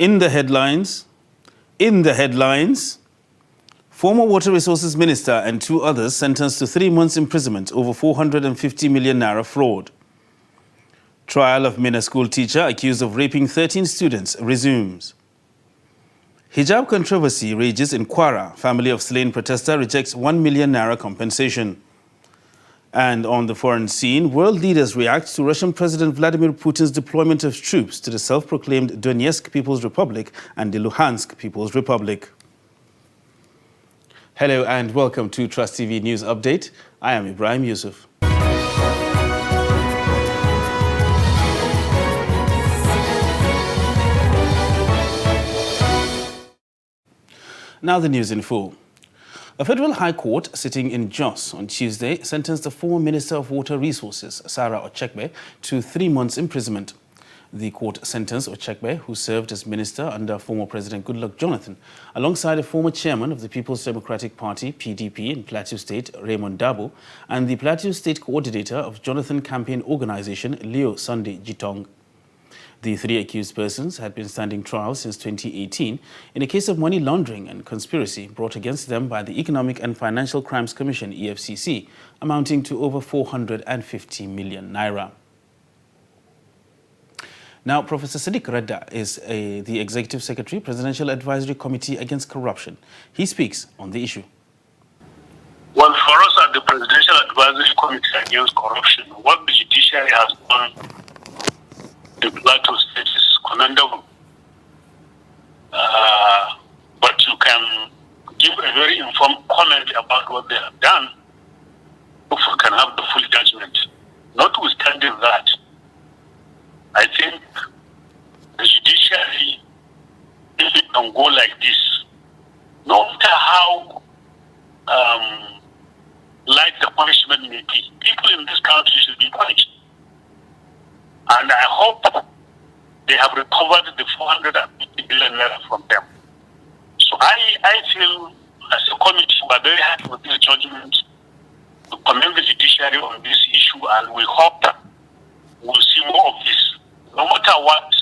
In the headlines, former Water Resources Minister and 2 others sentenced to 3 months imprisonment over 450 million naira fraud. Trial of Minna school teacher accused of raping 13 students resumes. Hijab controversy rages in Kwara. Family of slain protester rejects 1 million naira compensation. And on the foreign scene, world leaders react to Russian President Vladimir Putin's deployment of troops to the self-proclaimed Donetsk People's Republic and the Luhansk People's Republic. Hello and welcome to Trust TV News Update. I am Ibrahim Yusuf. Now the news in full. A federal high court sitting in Jos on Tuesday sentenced the former Minister of Water Resources, Sarah Ochekbe, to 3 months imprisonment. The court sentenced Ochekbe, who served as minister under former President Goodluck Jonathan, alongside a former chairman of the People's Democratic Party, PDP, in Plateau State, Raymond Dabo, and the Plateau State coordinator of Jonathan Campaign Organization, Leo Sunday Jitong. The 3 accused persons had been standing trial since 2018 in a case of money laundering and conspiracy brought against them by the Economic and Financial Crimes Commission, EFCC, amounting to over 450 million naira. Now, Professor Sadiq Redda is the Executive Secretary, Presidential Advisory Committee Against Corruption. He speaks on the issue. Well, for us at the Presidential Advisory Committee Against Corruption, what the judiciary has done in Plateau State is commendable. But you can give a very informed comment about what they have done if we can have the full judgment. Notwithstanding that, I think the judiciary, if it can go like this, no matter how light the punishment may be, people in this country should be punished. And I hope they have recovered the 450 billion naira from them. So I feel, as a committee, we are very happy with this judgment. We commend the judiciary on this issue, and we hope that we'll see more of this. No matter what,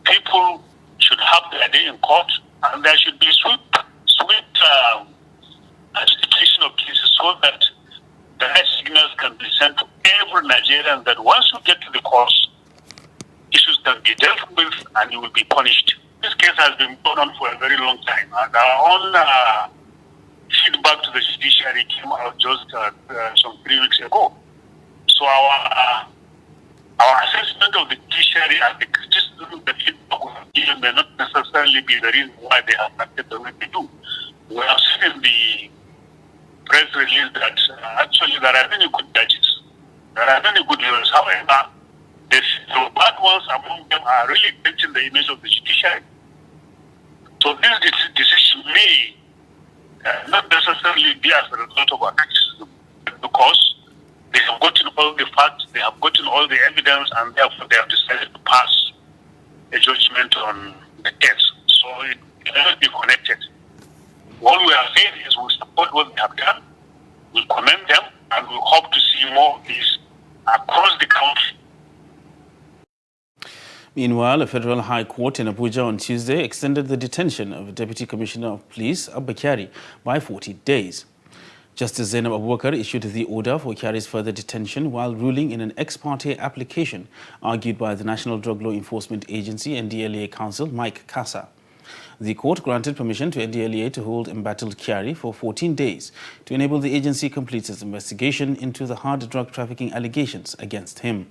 people should have their day in court, and there should be swift adjudication of cases so that the right signals can be sent to every Nigerian that once you get to the courts, issues can be dealt with and you will be punished. This case has been going on for a very long time, and our own feedback to the judiciary came out just some 3 weeks ago. So our assessment of the judiciary and the criticism the feedback we have given may not necessarily be the reason why they have acted the way they do. We have seen in the press release that actually there are many good judges. There are many good lawyers. However, the bad ones among them are really taking the image of the judiciary. So this decision may not necessarily be as a result of our criticism, because they have gotten all the facts, they have gotten all the evidence, and therefore they have decided to pass a judgment on the case. So it cannot be connected. All we are saying is we support what they have done, we commend them, and we hope to see more of this across the country. Meanwhile, a federal high court in Abuja on Tuesday extended the detention of Deputy Commissioner of Police, Abba Kyari, by 40 days. Justice Zainab Abubakar issued the order for Kyari's further detention while ruling in an ex parte application argued by the National Drug Law Enforcement Agency NDLEA counsel Mike Kassa. The court granted permission to NDLEA to hold embattled Kyari for 14 days to enable the agency complete its investigation into the hard drug trafficking allegations against him.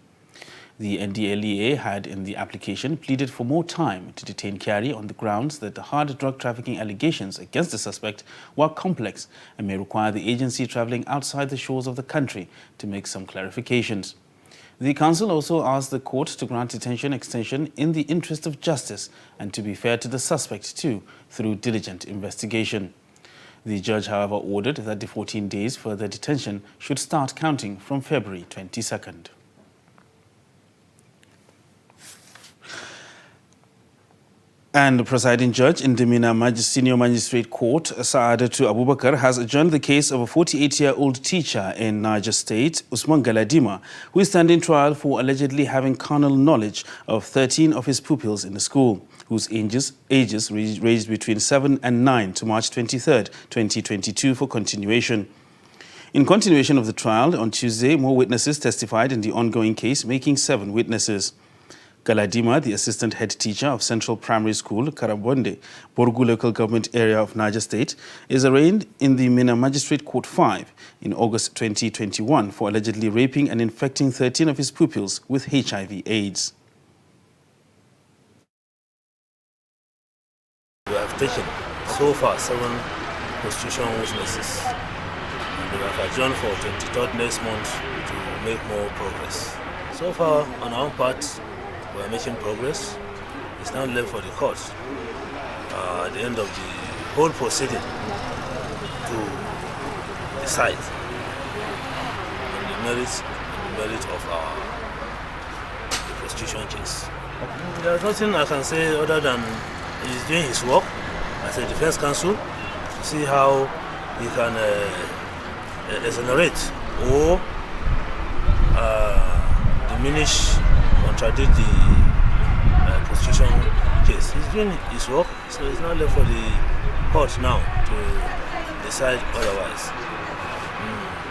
The NDLEA had in the application pleaded for more time to detain Kyari on the grounds that the hard drug trafficking allegations against the suspect were complex and may require the agency traveling outside the shores of the country to make some clarifications. The council also asked the court to grant detention extension in the interest of justice and to be fair to the suspect too through diligent investigation. The judge, however, ordered that the 14 days further detention should start counting from February 22nd. And the presiding judge in the Mina Senior Magistrate Court, Saadatu Abubakar, has adjourned the case of a 48-year-old teacher in Niger State, Usman Galadima, who is standing trial for allegedly having carnal knowledge of 13 of his pupils in the school, whose ages ranged between 7 and 9 to March 23, 2022 for continuation. In continuation of the trial, on Tuesday, more witnesses testified in the ongoing case, making 7 witnesses. Galadima, the assistant head teacher of Central Primary School, Karabonde, Borgu local government area of Niger State, is arraigned in the Mina Magistrate Court 5 in August 2021 for allegedly raping and infecting 13 of his pupils with HIV/AIDS. We have taken so far 7 prostitution witnesses, and we have adjourned for 23rd next month to make more progress. So far, on our part, we are making progress. It's now left for the court at the end of the whole proceeding to decide on the merits of the prostitution case. There's nothing I can say other than he's doing his work as a defense counsel to see how he can exonerate or diminish, contradict the prostitution case. He's doing his work, so it's not left for the court now to decide otherwise.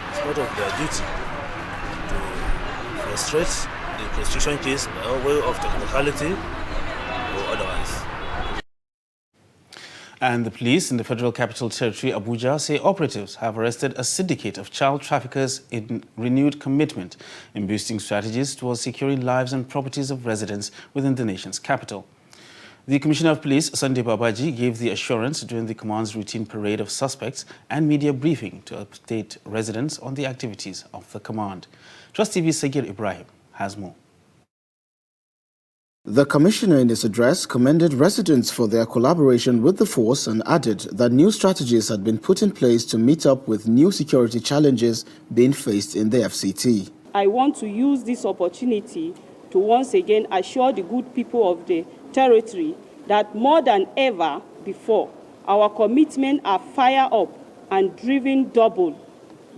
It's part of their duty to frustrate the prostitution case by way of technicality or otherwise. And the police in the Federal Capital Territory, Abuja, say operatives have arrested a syndicate of child traffickers in renewed commitment in boosting strategies towards securing lives and properties of residents within the nation's capital. The Commissioner of Police, Sunday Babaji, gave the assurance during the command's routine parade of suspects and media briefing to update residents on the activities of the command. Trust TV's Sagir Ibrahim has more. The Commissioner in his address commended residents for their collaboration with the force and added that new strategies had been put in place to meet up with new security challenges being faced in the FCT. I want to use this opportunity to once again assure the good people of the territory that more than ever before, our commitment are fired up and driven double.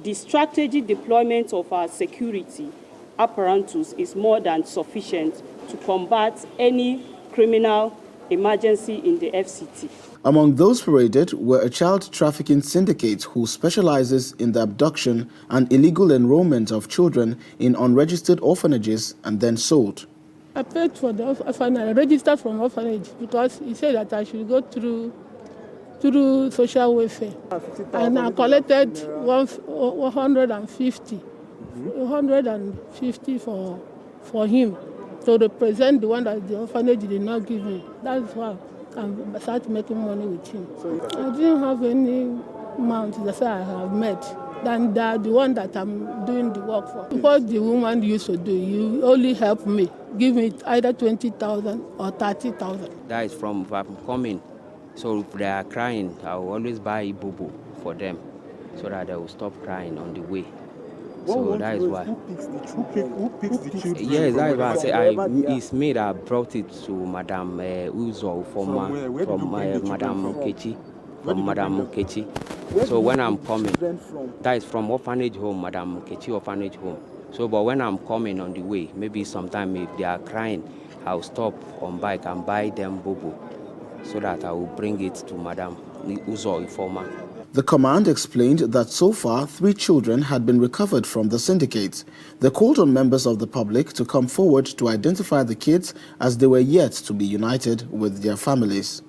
The strategic deployment of our security apparatus is more than sufficient to combat any criminal emergency in the FCT. Among those paraded were a child trafficking syndicate who specializes in the abduction and illegal enrollment of children in unregistered orphanages and then sold. I paid for the orphanage, I registered from orphanage because he said that I should go through social welfare. And I collected 150 for him to represent the one that the orphanage did not give me. That's why I started making money with him. I didn't have any amount that I have met than the one that I'm doing the work for. What the woman used to do, you only help me, give me either 20,000 or 30,000. That is from if I'm coming. So if they are crying, I will always buy Bobo for them so that they will stop crying on the way. So that is why. Who picks the children? Yes, that is why I say it's me that brought it to Madam Uzo from Madam Kechi. From Madam Kechi. So when I'm coming, that is from orphanage home, Madam Kechi orphanage home. So but when I'm coming on the way, maybe sometime if they are crying, I'll stop on bike and buy them Bobo so that I will bring it to Madam Uzo Informa. The command explained that so far 3 children had been recovered from the syndicate. They called on members of the public to come forward to identify the kids as they were yet to be united with their families.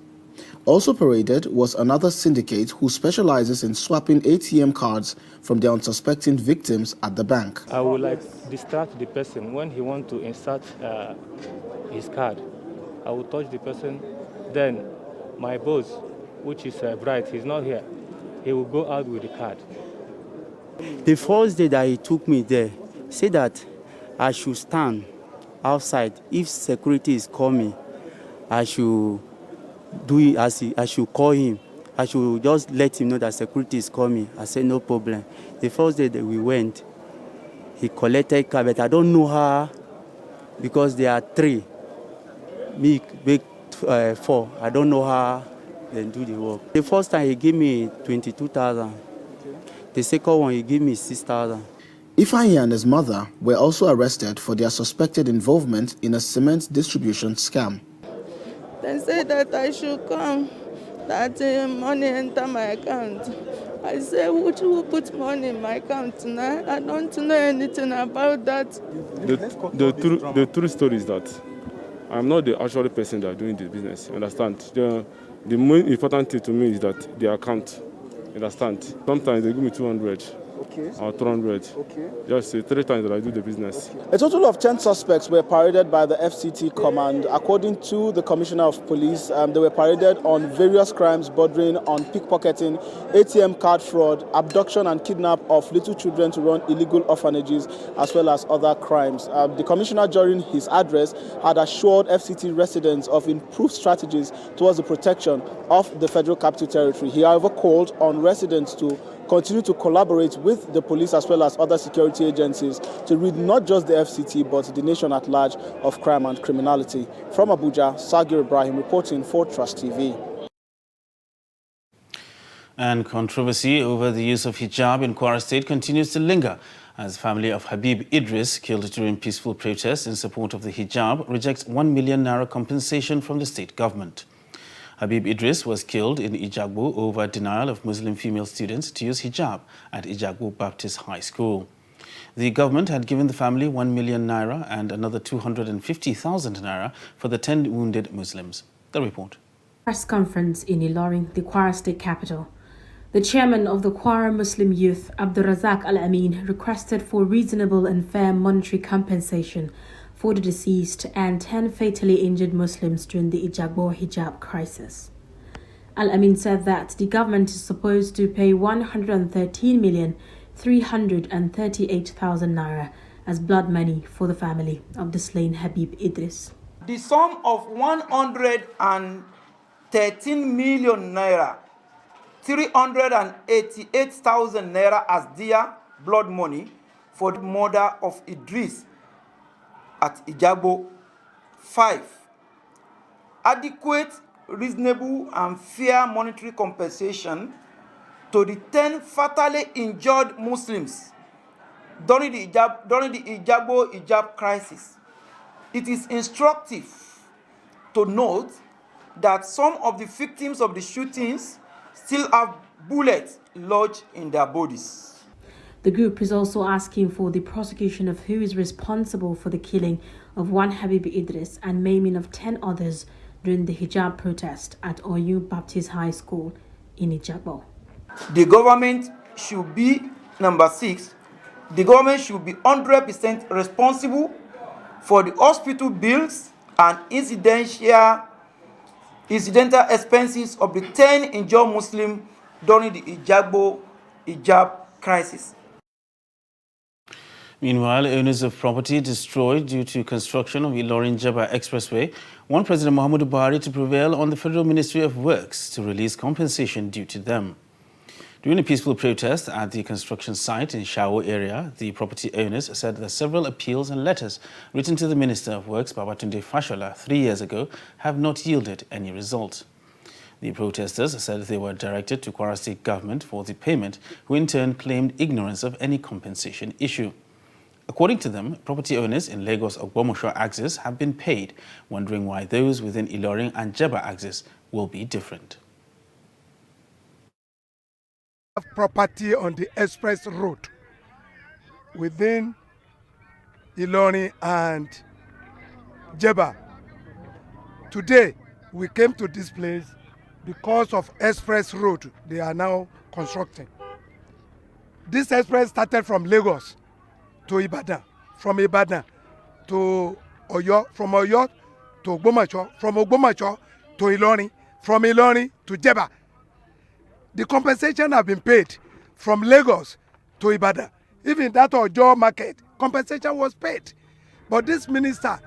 Also paraded was another syndicate who specializes in swapping ATM cards from their unsuspecting victims at the bank. I would like distract the person when he wants to insert his card. I will touch the person, then my boss, which is Bright, he's not here. He will go out with the card. The first day that he took me there, said that I should stand outside. If security is coming, I should do it I should call him. I should just let him know that security is coming. I said, no problem. The first day that we went, he collected card, but I don't know her because there are 3. Me, 4. I don't know how they do the work. The first time he gave me 22,000. The second one he gave me 6,000. Ifeanyi and his mother were also arrested for their suspected involvement in a cement distribution scam. They said that I should come, that money enter my account. I said, who put money in my account tonight? I don't know anything about that. The true story is that I'm not the actual person that is doing the business. Understand? The most important thing to me is that the account. Understand? Sometimes they give me 200. Okay. Or 200. Okay. Just 3 times that I do the business. A total of 10 suspects were paraded by the FCT command. According to the Commissioner of Police, they were paraded on various crimes bordering on pickpocketing, ATM card fraud, abduction and kidnap of little children to run illegal orphanages, as well as other crimes. The Commissioner, during his address, had assured FCT residents of improved strategies towards the protection of the Federal Capital Territory. He, however, called on residents to continue to collaborate with the police as well as other security agencies to rid not just the FCT but the nation at large of crime and criminality. From Abuja, Sagir Ibrahim reporting for Trust TV. And controversy over the use of hijab in Kwara State continues to linger as the family of Habib Idris, killed during peaceful protests in support of the hijab, rejects 1 million naira compensation from the state government. Habib Idris was killed in Ijagbo over denial of Muslim female students to use hijab at Ijagbo Baptist High School. The government had given the family 1 million naira and another 250,000 naira for the 10 wounded Muslims. The report. Press conference in Ilorin, the Kwara State capital. The chairman of the Kwara Muslim Youth, Abdurrazak Al-Amin, requested for reasonable and fair monetary compensation for the deceased and 10 fatally injured Muslims during the Ijagbo hijab crisis. Al-Amin said that the government is supposed to pay 113,338,000 naira as blood money for the family of the slain Habib Idris. The sum of 113 million naira, 388,000 naira as dear blood money for the murder of Idris at Ijagbo. 5. Adequate, reasonable and fair monetary compensation to the 10 fatally injured Muslims during the Ijagbo hijab crisis. It is instructive to note that some of the victims of the shootings still have bullets lodged in their bodies. The group is also asking for the prosecution of who is responsible for the killing of one Habib Idris and maiming of 10 others during the hijab protest at Oyu Baptist High School in Ijagbo. The government should be, number 6, the government should be 100% responsible for the hospital bills and incidental expenses of the 10 injured Muslims during the Ijagbo hijab crisis. Meanwhile, owners of property destroyed due to construction of Ilorin-Hijab Expressway want President Muhammadu Buhari to prevail on the Federal Ministry of Works to release compensation due to them. During a peaceful protest at the construction site in Shawo area, the property owners said that several appeals and letters written to the Minister of Works, Babatunde Fashola, 3 years ago have not yielded any result. The protesters said they were directed to Kwara State government for the payment, who in turn claimed ignorance of any compensation issue. According to them, property owners in Lagos Ogbomosho axis have been paid, wondering why those within Ilorin and Jeba axis will be different. Property on the express road within Ilorin and Jeba. Today, we came to this place because of express road they are now constructing. This express started from Lagos to Ibadan, from Ibadan to Oyo, from Oyo to Ogbomoso, from Ogbomoso to Ilorin, from Ilorin to Jeba. The compensation have been paid from Lagos to Ibadan. Even that Ojo market, compensation was paid. But this minister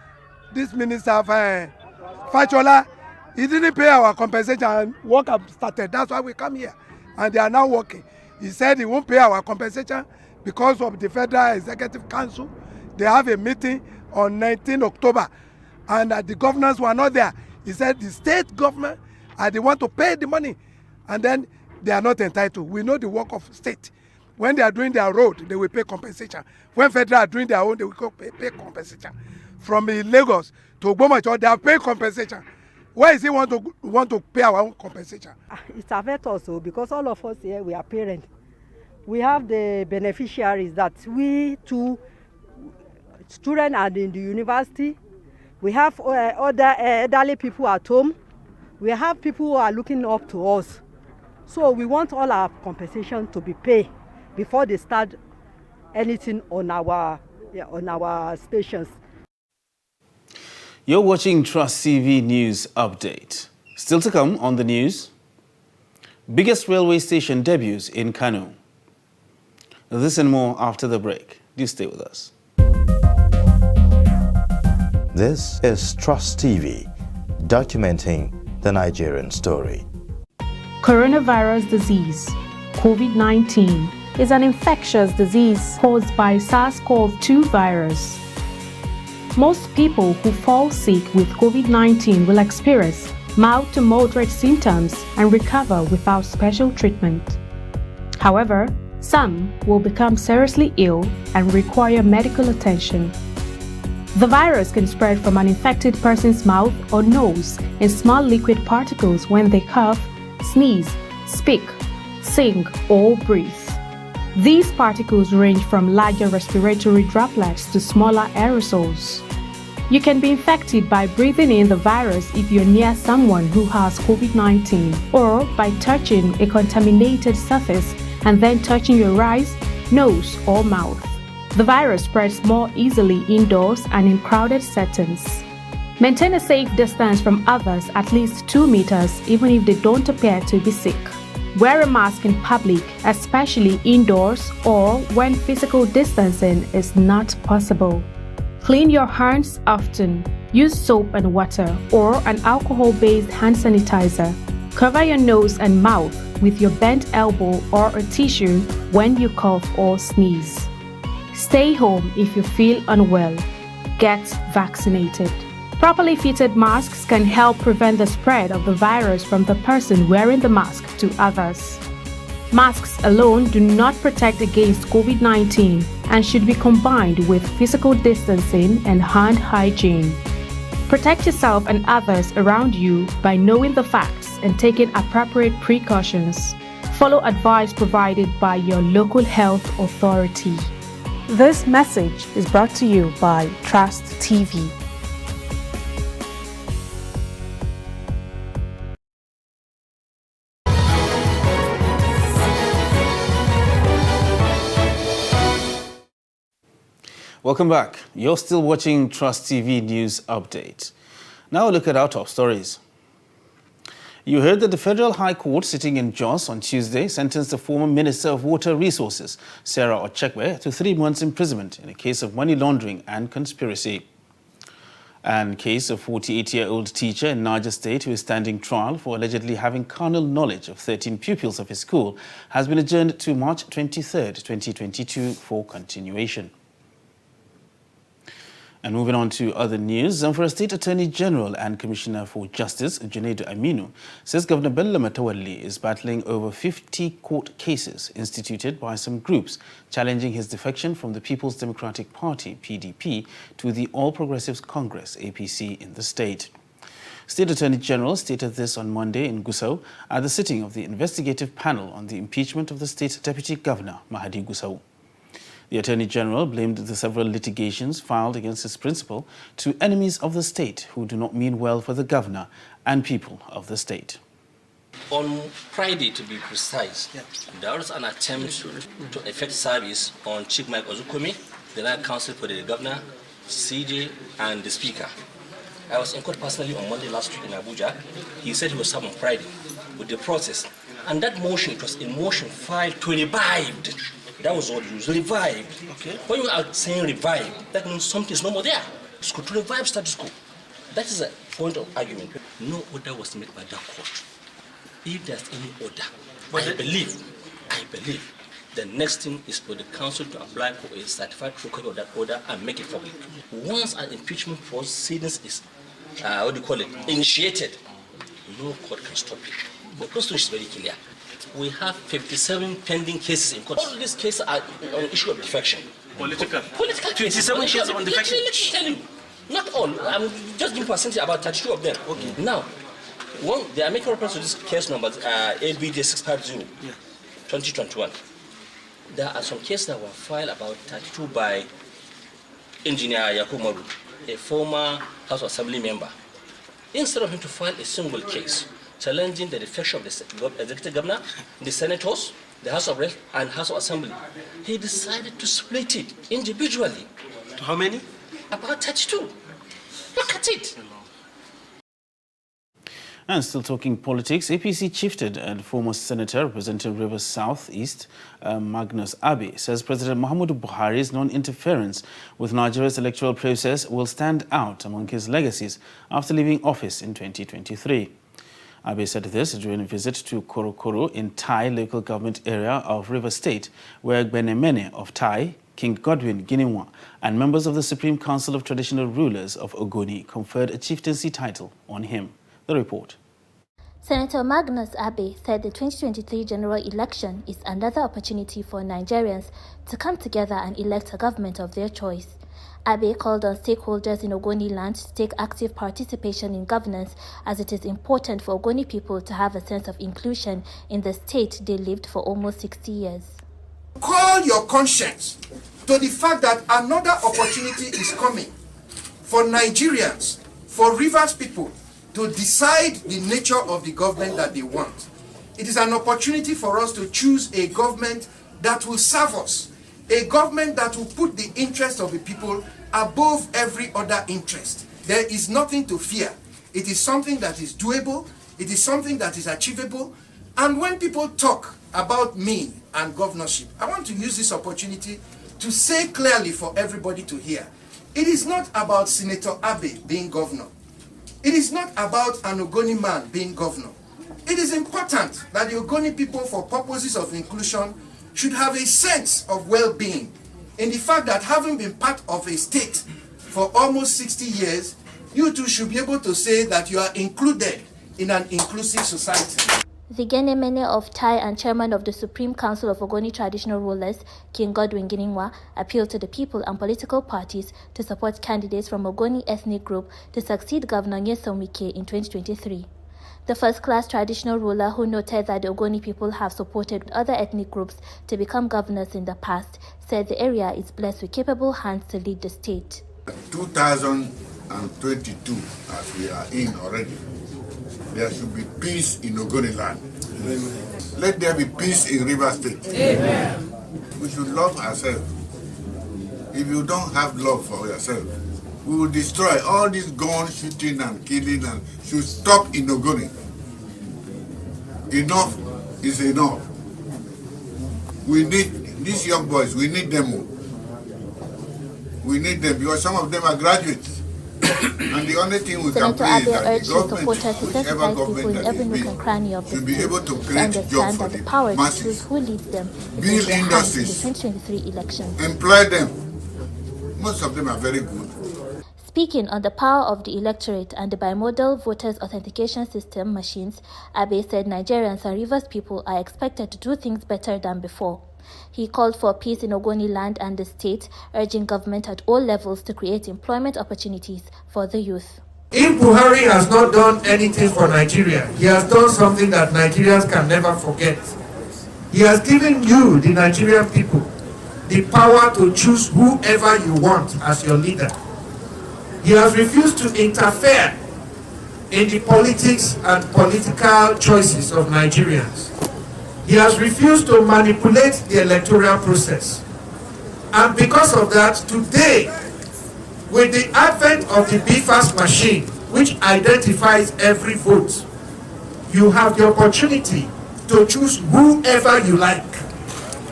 Fashola, he didn't pay our compensation and work have started. That's why we come here. And they are now working. He said he won't pay our compensation because of the Federal Executive Council. They have a meeting on 19 October and the governors were not there. He said the state government are the one to pay the money, and then they are not entitled. We know the work of state. When they are doing their road, they will pay compensation. When federal are doing their own, they will pay compensation. From Lagos to Ogbomoso, they are paying compensation. Why is he want to pay our own compensation? It affects us because all of us here, we are parents. We have the beneficiaries that we too, students are in the university. We have other elderly people at home. We have people who are looking up to us. So we want all our compensation to be paid before they start anything on our stations. You're watching Trust TV News Update. Still to come on the news, biggest railway station debuts in Kano. This and more after the break. Do stay with us. This is Trust TV, documenting the Nigerian story. Coronavirus disease, COVID-19, is an infectious disease caused by SARS-CoV-2 virus. Most people who fall sick with COVID-19 will experience mild to moderate symptoms and recover without special treatment. However, some will become seriously ill and require medical attention. The virus can spread from an infected person's mouth or nose in small liquid particles when they cough, sneeze, speak, sing, or breathe. These particles range from larger respiratory droplets to smaller aerosols. You can be infected by breathing in the virus if you're near someone who has COVID-19 or by touching a contaminated surface and then touching your eyes, nose, or mouth. The virus spreads more easily indoors and in crowded settings. Maintain a safe distance from others at least 2 meters even if they don't appear to be sick. Wear a mask in public, especially indoors or when physical distancing is not possible. Clean your hands often. Use soap and water or an alcohol-based hand sanitizer. Cover your nose and mouth with your bent elbow or a tissue when you cough or sneeze. Stay home if you feel unwell. Get vaccinated. Properly fitted masks can help prevent the spread of the virus from the person wearing the mask to others. Masks alone do not protect against COVID-19 and should be combined with physical distancing and hand hygiene. Protect yourself and others around you by knowing the facts and taking appropriate precautions. Follow advice provided by your local health authority. This message is brought to you by Trust TV. Welcome back. You're still watching Trust TV News Update. Now a look at our top stories. You heard that the Federal High Court sitting in Jos on Tuesday sentenced the former Minister of Water Resources, Sarah Ochekwe, to 3 months imprisonment in a case of money laundering and conspiracy. And case of 48-year-old teacher in Niger State who is standing trial for allegedly having carnal knowledge of 13 pupils of his school has been adjourned to March 23, 2022 for continuation. And moving on to other news, Zamfara State Attorney General and Commissioner for Justice, Junaidu Aminu, says Governor Bello Matawalle is battling over 50 court cases instituted by some groups challenging his defection from the People's Democratic Party, PDP, to the All Progressives Congress, APC, in the state. State Attorney General stated this on Monday in Gusau at the sitting of the investigative panel on the impeachment of the state's Deputy Governor, Mahadi Gusau. The Attorney General blamed the several litigations filed against his principal to enemies of the state who do not mean well for the governor and people of the state. On Friday, to be precise, there was an attempt to effect service on Chief Mike Ozukomi, the National Counsel for the Governor, CJ, and the Speaker. I was in court personally on Monday last week in Abuja. He said he was served on Friday with the process. And that motion, it was a motion filed to revived. That was what it was, revived. Okay. When you are saying revived, that means something is no more there. It's to revive status quo. That is a point of argument. No order was made by that court. If there's any order, I believe the next thing is for the council to apply for a certified copy of that order and make it public. Once an impeachment proceedings is initiated, no court can stop it. The Constitution is very clear. We have 57 pending cases in court. All these cases are on issue of defection. Political. 27 cases on defection. Let me tell you, not all. I'm just giving percentage about 32 of them. Okay. Now, they are making reference to this case number ABD 650, 2021. There are some cases that were filed about 32 by Engineer Yakumaru, a former House of Assembly member. Instead of him to file a single case challenging the defection of the executive governor, the senators, the House of Reps, and House of Assembly, he decided to split it individually. To how many? About 32. Look at it. And still talking politics, APC chieftain and former senator representing Rivers South East, Magnus Abe, says President Muhammadu Buhari's non-interference with Nigeria's electoral process will stand out among his legacies after leaving office in 2023. Abe said this during a visit to Korokoro in Tai local government area of Rivers State, where Gbenemene of Tai, King Godwin Gininwa, and members of the Supreme Council of Traditional Rulers of Ogoni conferred a chieftaincy title on him. The report. Senator Magnus Abe said the 2023 general election is another opportunity for Nigerians to come together and elect a government of their choice. Abe called on stakeholders in Ogoni land to take active participation in governance, as it is important for Ogoni people to have a sense of inclusion in the state they lived for almost 60 years. Call your conscience to the fact that another opportunity is coming for Nigerians, for Rivers people, to decide the nature of the government that they want. It is an opportunity for us to choose a government that will serve us, a government that will put the interest of the people above every other interest. There is nothing to fear. It is something that is doable, it is something that is achievable, and when people talk about me and governorship, I want to use this opportunity to say clearly for everybody to hear, it is not about Senator Abe being governor. It is not about an Ogoni man being governor. It is important that the Ogoni people, for purposes of inclusion, should have a sense of well-being in the fact that having been part of a state for almost 60 years, you too should be able to say that you are included in an inclusive society. The Gbenemene of Tai and chairman of the Supreme Council of Ogoni Traditional Rulers, King Godwin Gininwa, appealed to the people and political parties to support candidates from Ogoni ethnic group to succeed Governor Nyesom Wike in 2023. The first-class traditional ruler, who noted that the Ogoni people have supported other ethnic groups to become governors in the past, said the area is blessed with capable hands to lead the state. 2022, as we are in already, there should be peace in Ogoni land. Amen. Let there be peace in River State. Amen. We should love ourselves. If you don't have love for yourself, we will destroy all this gun shooting and killing, and should stop in Ogoni. Enough is enough. We need these young boys, we need them. We need them because some of them are graduates. And the only thing we Senator can pray is Abe that urged the his government, supporters to sensitize people in every nook and cranny of the should be state able to to create jobs understand for that the the power to masses. choose who leads them is Build in their hands in the industries. 2023 elections. Employ them. Most of them are very good. Speaking on the power of the electorate and the bimodal voters authentication system machines, Abe said Nigerians and Rivers people are expected to do things better than before. He called for peace in Ogoni land and the state, urging government at all levels to create employment opportunities for the youth. If Buhari has not done anything for Nigeria, he has done something that Nigerians can never forget. He has given you, the Nigerian people, the power to choose whoever you want as your leader. He has refused to interfere in the politics and political choices of Nigerians. He has refused to manipulate the electoral process. And because of that, today, with the advent of the BFAS machine, which identifies every vote, you have the opportunity to choose whoever you like.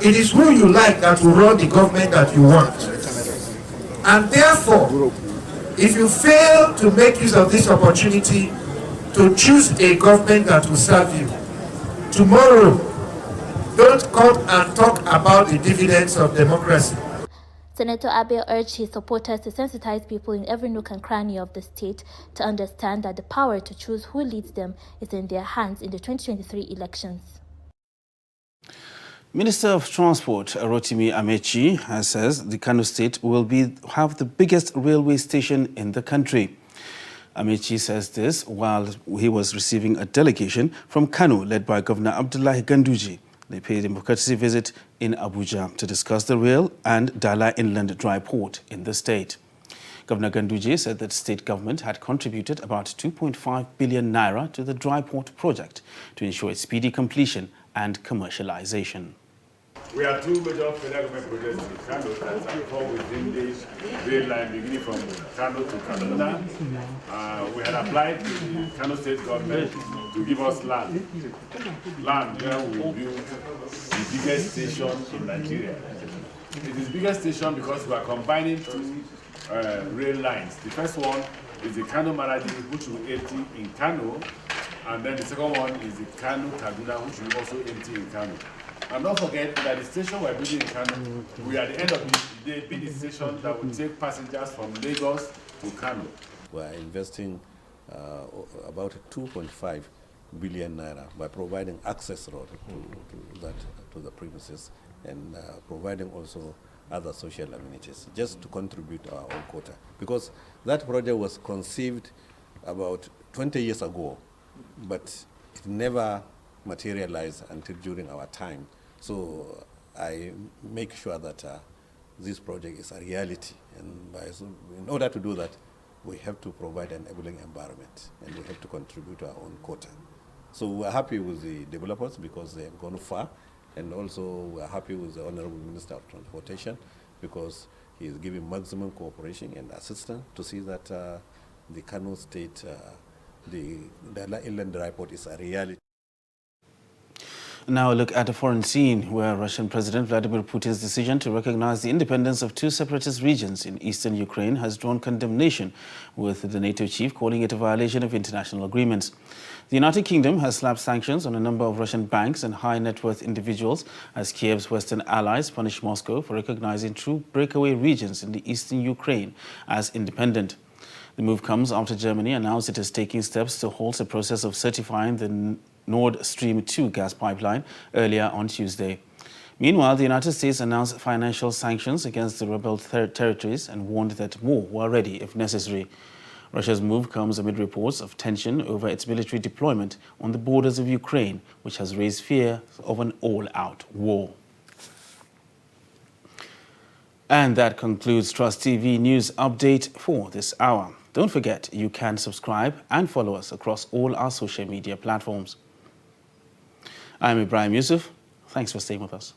It is who you like that will run the government that you want. And therefore, if you fail to make use of this opportunity to choose a government that will serve you, tomorrow, don't come and talk about the dividends of democracy. Senator Abe urged his supporters to sensitize people in every nook and cranny of the state to understand that the power to choose who leads them is in their hands in the 2023 elections. Minister of Transport Rotimi Amechi says the Kano State will have the biggest railway station in the country. Amechi says this while he was receiving a delegation from Kano led by Governor Abdullahi Ganduje. They paid him a courtesy visit in Abuja to discuss the rail and Dala Inland Dry Port in the state. Governor Ganduje said that state government had contributed about 2.5 billion naira to the dry port project to ensure its speedy completion and commercialization. We have two major federal government projects in Kano that fall within the rail line beginning from Kano to Kaduna. We had applied to the Kano state government to give us land where we will build the biggest station in Nigeria. It is the biggest station because we are combining two rail lines. The first one is the Kano Maradi, which will empty in Kano, and then the second one is the Kano Kaduna, which will also empty in Kano. And don't forget that the station we're building in Kano, we at the end of the day build a station that will take passengers from Lagos to Kano. We're investing about 2.5 billion naira by providing access road to the premises and providing also other social amenities, just to contribute to our own quota. Because that project was conceived about 20 years ago, but it never materialized until during our time. So I make sure that this project is a reality, and in order to do that, we have to provide an enabling environment, and we have to contribute to our own quota. So we're happy with the developers because they have gone far, and also we're happy with the Honorable Minister of Transportation because he is giving maximum cooperation and assistance to see that the Kano State, the Inland Dry Port is a reality. Now a look at a foreign scene where Russian President Vladimir Putin's decision to recognize the independence of two separatist regions in eastern Ukraine has drawn condemnation, with the NATO chief calling it a violation of international agreements. The United Kingdom has slapped sanctions on a number of Russian banks and high-net-worth individuals as Kiev's Western allies punish Moscow for recognizing two breakaway regions in the eastern Ukraine as independent. The move comes after Germany announced it is taking steps to halt the process of certifying the Nord Stream 2 gas pipeline earlier on Tuesday. Meanwhile, the United States announced financial sanctions against the rebel territories and warned that more were ready if necessary. Russia's move comes amid reports of tension over its military deployment on the borders of Ukraine, which has raised fear of an all-out war. And that concludes Trust TV News Update for this hour. Don't forget, you can subscribe and follow us across all our social media platforms. I'm Ibrahim Yusuf. Thanks for staying with us.